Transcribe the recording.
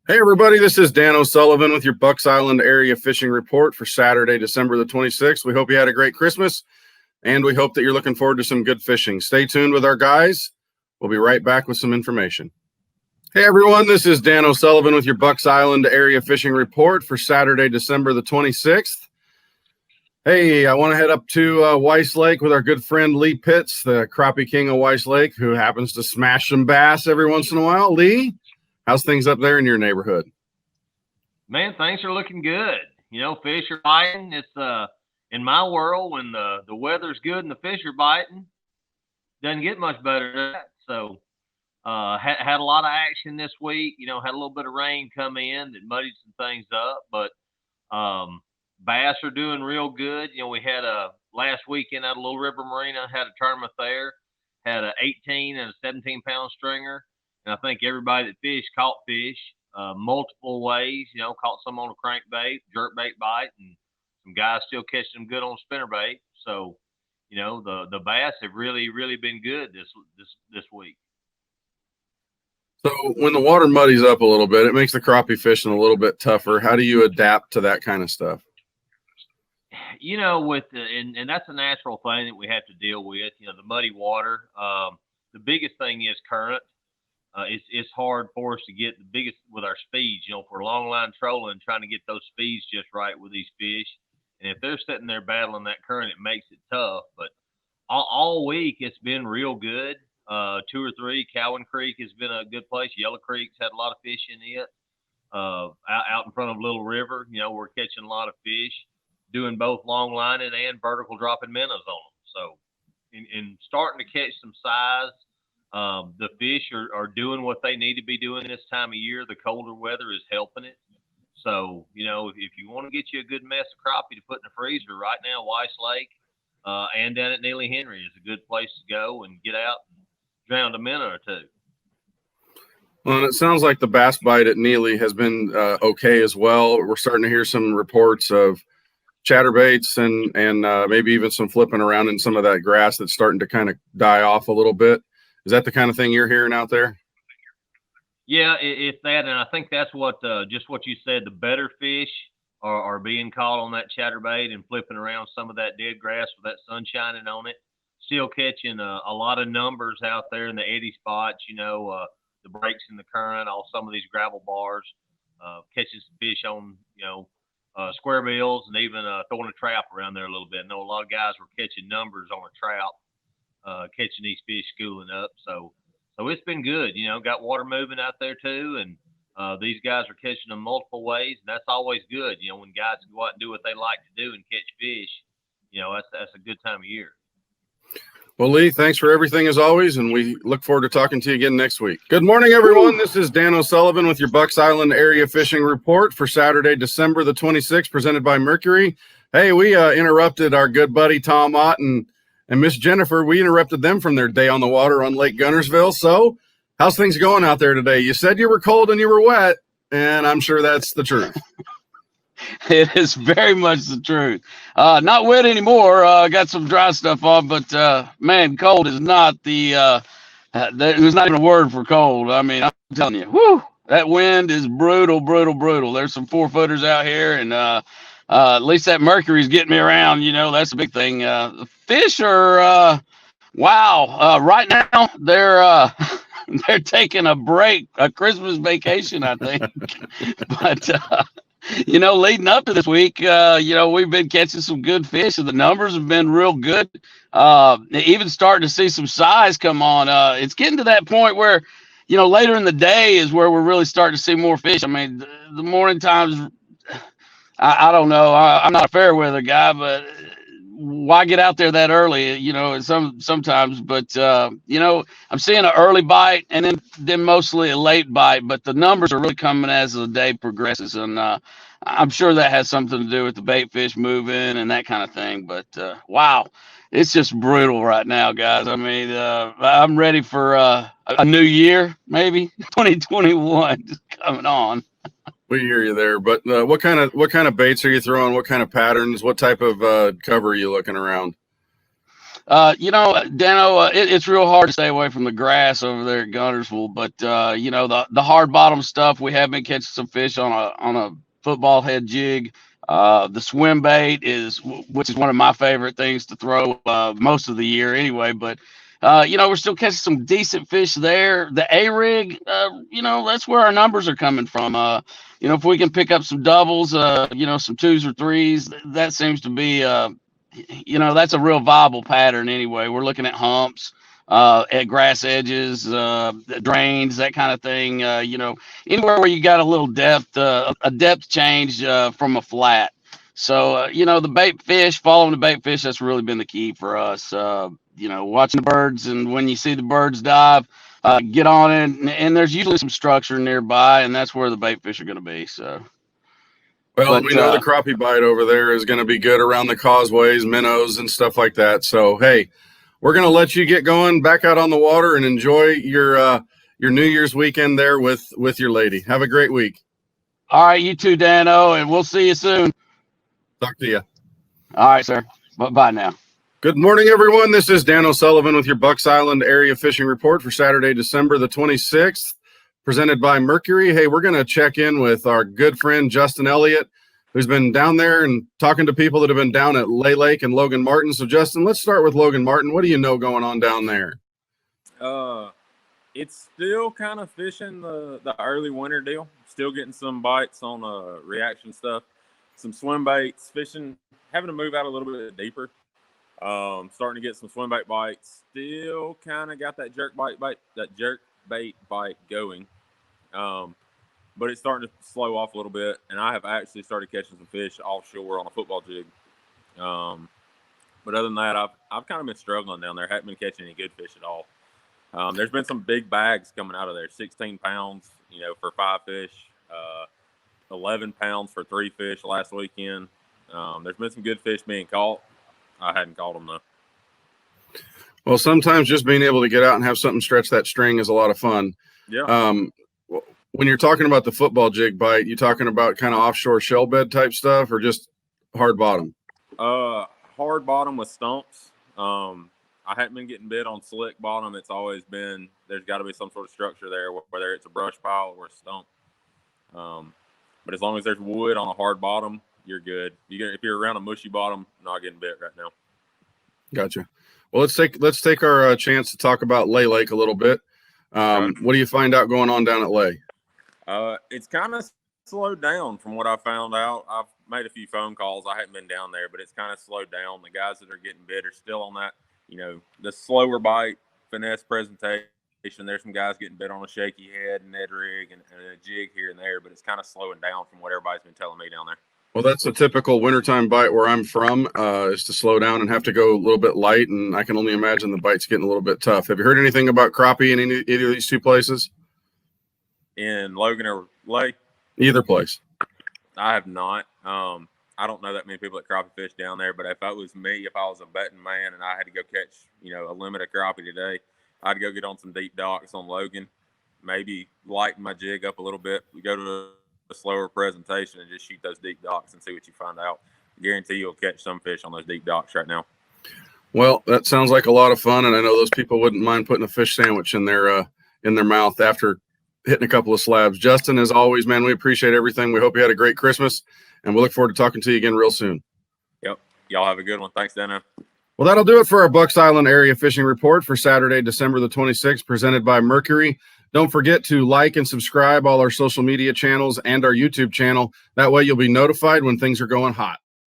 Hey, everybody, this is Dan O'Sullivan with your Bucks Island area fishing report for Saturday, December the 26th. We hope you had a great Christmas, and we hope that you're looking forward to some good fishing. Stay tuned with our guys. We'll be right back with some information. Hey, everyone, this is Dan O'Sullivan with your Bucks Island area fishing report for Saturday, December the 26th. Hey, I want to head up to Weiss Lake with our good friend Lee Pitts, the crappie king of Weiss Lake, who happens to smash some bass every once in a while. Lee, how's things up there in your neighborhood? Man, things are looking good. You know, fish are biting. It's in my world, when the weather's good and the fish are biting, doesn't get much better than that. So had a lot of action this week. You know, had a little bit of rain come in that muddied some things up, but bass are doing real good. You know, we had a last weekend at a Little River Marina, had a tournament there, had a 18 and a 17-pound stringer. And I think everybody that fished caught fish multiple ways. You know, caught some on a crankbait, jerkbait bite, and some guys still catching them good on spinnerbait. So, you know, the bass have really been good this week. So when the water muddies up a little bit, it makes the crappie fishing a little bit tougher. How do you adapt to that kind of stuff? You know, and that's a natural thing that we have to deal with. You know, the muddy water. The biggest thing is current. It's hard for us to get the biggest with our speeds. You know, for long line trolling, trying to get those speeds just right with these fish. And if they're sitting there battling that current, it makes it tough. But all week it's been real good. 2 or 3. Cowan Creek has been a good place. Yellow Creek's had a lot of fish in it. Out in front of Little River, you know, we're catching a lot of fish, doing both long lining and vertical dropping minnows on them. So, in starting to catch some size. The fish are doing what they need to be doing this time of year. The colder weather is helping it. So, you know, if you want to get you a good mess of crappie to put in the freezer right now, Weiss Lake and down at Neely Henry is a good place to go and get out and drown a minnow or two. Well, and it sounds like the bass bite at Neely has been okay as well. We're starting to hear some reports of chatterbaits and maybe even some flipping around in some of that grass that's starting to kind of die off a little bit. Is that the kind of thing you're hearing out there? Yeah, it's that, and I think that's what just what you said. The better fish are being caught on that chatterbait and flipping around some of that dead grass with that sun shining on it. Still catching a lot of numbers out there in the eddy spots. You know, the breaks in the current, all some of these gravel bars, catching some fish on square bills, and even throwing a trap around there a little bit. I know a lot of guys were catching numbers on a trout. Catching these fish schooling up. So it's been good. You know, got water moving out there too. And these guys are catching them multiple ways. And that's always good. You know, when guys go out and do what they like to do and catch fish, you know, that's a good time of year. Well, Lee, thanks for everything as always. And we look forward to talking to you again next week. Good morning, everyone. This is Dan O'Sullivan with your Bucks Island area fishing report for Saturday, December the 26th, presented by Mercury. Hey, we interrupted our good buddy Tom Ott and Miss Jennifer. We interrupted them from their day on the water on Lake Guntersville. So how's things going out there today? You said you were cold and you were wet, and I'm sure that's the truth. It is very much the truth. Not wet anymore. Got some dry stuff on, but man, cold is not there's not even a word for cold. I mean, I'm telling you, whoo, that wind is brutal. There's some 4-footers out here, and at least that Mercury's getting me around. You know, that's a big thing. The fish are, wow. Right now, they're taking a break, a Christmas vacation, I think. But, you know, leading up to this week, you know, we've been catching some good fish, and the numbers have been real good. Even starting to see some size come on. It's getting to that point where, you know, later in the day is where we're really starting to see more fish. I mean, the morning times, I don't know. I'm not a fair weather guy, but why get out there that early? You know, sometimes. But you know, I'm seeing an early bite and then mostly a late bite. But the numbers are really coming as the day progresses, and I'm sure that has something to do with the bait fish moving and that kind of thing. But wow, it's just brutal right now, guys. I mean, I'm ready for a new year, maybe 2021 just coming on. We hear you there, but what kind of baits are you throwing? What kind of patterns? What type of cover are you looking around? Dano, it's real hard to stay away from the grass over there at Guntersville, but the hard bottom stuff, we have been catching some fish on a football head jig. The swim bait which is one of my favorite things to throw most of the year anyway, but we're still catching some decent fish there. The A-rig, that's where our numbers are coming from. If we can pick up some doubles, some twos or threes, that seems to be that's a real viable pattern anyway. We're looking at humps, at grass edges, drains, that kind of thing. Anywhere where you got a little depth, a depth change from a flat. So, the bait fish, following the bait fish, that's really been the key for us. Watching the birds, and when you see the birds dive, get on it, and there's usually some structure nearby, and that's where the bait fish are going to be. So. Well, we know the crappie bite over there is going to be good around the causeways, minnows, and stuff like that. So, hey, we're going to let you get going back out on the water and enjoy your New Year's weekend there with your lady. Have a great week. All right, you too, Dano, and we'll see you soon. Talk to you. All right, sir. Bye now. Good morning, everyone. This is Dan O'Sullivan with your Bucks Island Area Fishing Report for Saturday, December the 26th. Presented by Mercury. Hey, we're going to check in with our good friend Justin Elliott, who's been down there and talking to people that have been down at Lay Lake and Logan Martin. So, Justin, let's start with Logan Martin. What do you know going on down there? It's still kind of fishing the early winter deal. Still getting some bites on reaction stuff, some swim baits, fishing, having to move out a little bit deeper. Starting to get some swim bait bites. Still kind of got that jerk bait bite going. But it's starting to slow off a little bit, and I have actually started catching some fish offshore on a football jig. But other than that, I've kind of been struggling down there. Haven't been catching any good fish at all. There's been some big bags coming out of there, 16 pounds, for 5 fish, 11 pounds for 3 fish last weekend. There's been some good fish being caught. I hadn't caught them though. Well, sometimes just being able to get out and have something stretch that string is a lot of fun. Yeah. When you're talking about the football jig bite, you talking about kind of offshore shell bed type stuff or just hard bottom? Hard bottom with stumps. I hadn't been getting bit on slick bottom. It's always been, there's got to be some sort of structure there, whether it's a brush pile or a stump. But as long as there's wood on a hard bottom, you're good. If you're around a mushy bottom, not getting bit right now. Gotcha. Well, let's take our chance to talk about Lay Lake a little bit. What do you find out going on down at Lay? It's kind of slowed down from what I found out. I've made a few phone calls. I haven't been down there, but it's kind of slowed down. The guys that are getting bit are still on that, the slower bite, finesse presentation. There's some guys getting bit on a shaky head, Ned rig, and a jig here and there, but it's kind of slowing down from what everybody's been telling me down there. Well, that's a typical wintertime bite where I'm from, is to slow down and have to go a little bit light, and I can only imagine the bite's getting a little bit tough. Have you heard anything about crappie in either of these two places? In Logan or Lay? Either place. I have not. I don't know that many people that crappie fish down there, but if it was me, if I was a betting man and I had to go catch, a limit of crappie today, I'd go get on some deep docks on Logan, maybe lighten my jig up a little bit. We go to a slower presentation and just shoot those deep docks and see what you find out. I guarantee you'll catch some fish on those deep docks right now. Well, that sounds like a lot of fun, and I know those people wouldn't mind putting a fish sandwich in their mouth after hitting a couple of slabs. Justin, as always, man, we appreciate everything. We hope you had a great Christmas, and we look forward to talking to you again real soon. Yep. Y'all have a good one. Thanks, Dano. Well, that'll do it for our Bucks Island Area Fishing Report for Saturday, December the 26th, presented by Mercury. Don't forget to like and subscribe all our social media channels and our YouTube channel. That way you'll be notified when things are going hot.